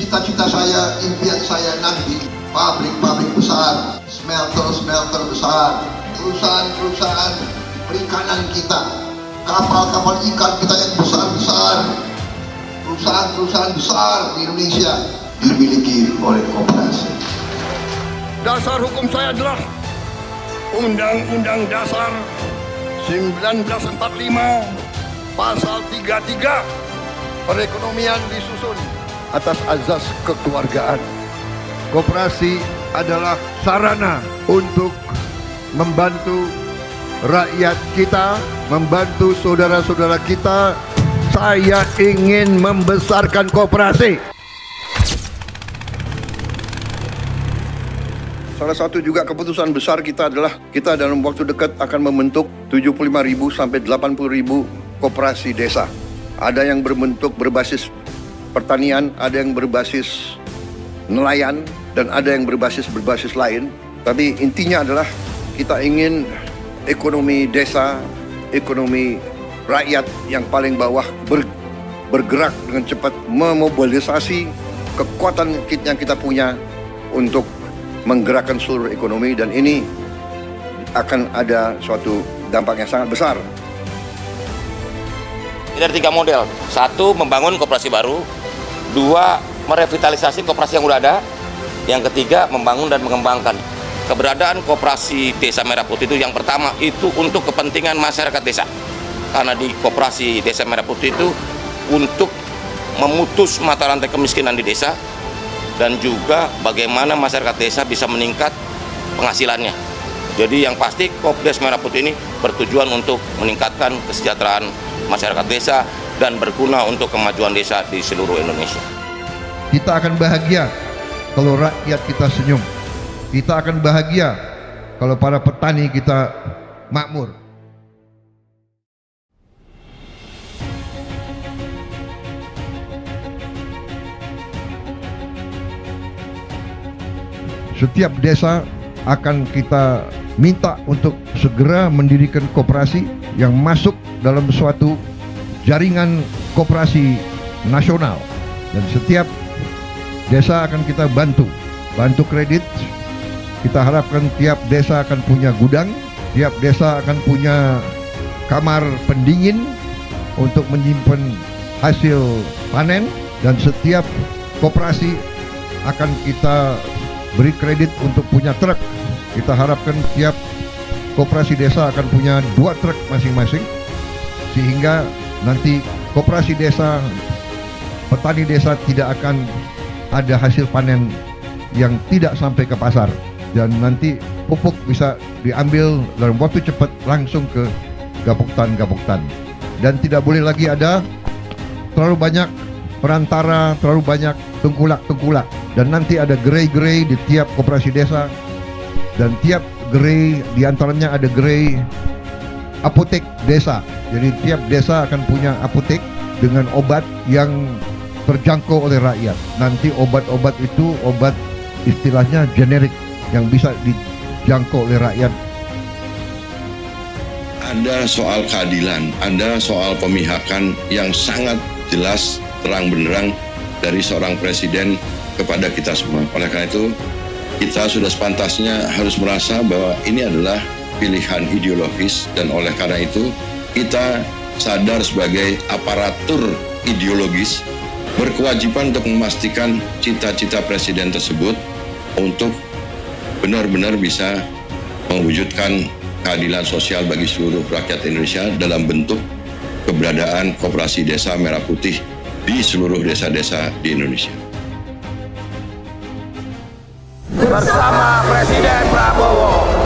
cita-cita saya, impian saya nanti pabrik-pabrik besar, smelter-smelter besar, perusahaan-perusahaan perikanan kita, kapal-kapal ikan kita yang besar-besar, perusahaan-perusahaan besar di Indonesia dimiliki oleh koperasi. Dasar hukum saya adalah Undang-Undang Dasar 1945 Pasal 33. Perekonomian disusun atas azas kekeluargaan. Koperasi adalah sarana untuk membantu rakyat kita, membantu saudara-saudara kita. Saya ingin membesarkan koperasi. Salah satu juga keputusan besar kita adalah kita dalam waktu dekat akan membentuk 75.000 sampai 80.000 koperasi desa. Ada yang berbentuk berbasis pertanian, ada yang berbasis nelayan, dan ada yang berbasis lain. Tapi intinya adalah kita ingin ekonomi desa, ekonomi rakyat yang paling bawah bergerak dengan cepat, memobilisasi kekuatan yang kita punya untuk menggerakkan seluruh ekonomi, dan ini akan ada suatu dampak yang sangat besar. Ini ada 3 model. 1, membangun koperasi baru. 2, merevitalisasi koperasi yang sudah ada. Yang ketiga, membangun dan mengembangkan. Keberadaan koperasi Desa Merah Putih itu yang pertama itu untuk kepentingan masyarakat desa. Karena di koperasi Desa Merah Putih itu untuk memutus mata rantai kemiskinan di desa, dan juga bagaimana masyarakat desa bisa meningkat penghasilannya. Jadi yang pasti Desa Merah Putih ini bertujuan untuk meningkatkan kesejahteraan masyarakat desa dan berguna untuk kemajuan desa di seluruh Indonesia. Kita akan bahagia kalau rakyat kita senyum. Kita akan bahagia kalau para petani kita makmur. Setiap desa akan kita minta untuk segera mendirikan koperasi yang masuk dalam suatu jaringan koperasi nasional, dan setiap desa akan kita bantu kredit. Kita harapkan tiap desa akan punya gudang, tiap desa akan punya kamar pendingin untuk menyimpan hasil panen, dan setiap koperasi akan kita beri kredit untuk punya truk. Kita harapkan tiap koperasi desa akan punya 2 truk masing-masing, sehingga nanti koperasi desa, petani desa tidak akan ada hasil panen yang tidak sampai ke pasar, dan nanti pupuk bisa diambil dalam waktu cepat langsung ke gapoktan, dan tidak boleh lagi ada terlalu banyak perantara, terlalu banyak tengkulak, dan nanti ada gerai-gerai di tiap koperasi desa, dan tiap gerai diantaranya ada gerai apotek desa. Jadi tiap desa akan punya apotek dengan obat yang terjangkau oleh rakyat. Nanti obat-obat itu obat istilahnya generik yang bisa dijangkau oleh rakyat. Ada soal keadilan, ada soal pemihakan yang sangat jelas terang benderang dari seorang presiden kepada kita semua. Oleh karena itu, kita sudah sepantasnya harus merasa bahwa ini adalah pilihan ideologis, dan oleh karena itu kita sadar sebagai aparatur ideologis berkewajiban untuk memastikan cita-cita presiden tersebut untuk benar-benar bisa mewujudkan keadilan sosial bagi seluruh rakyat Indonesia dalam bentuk keberadaan koperasi Desa Merah Putih di seluruh desa-desa di Indonesia. Bersama Presiden Prabowo.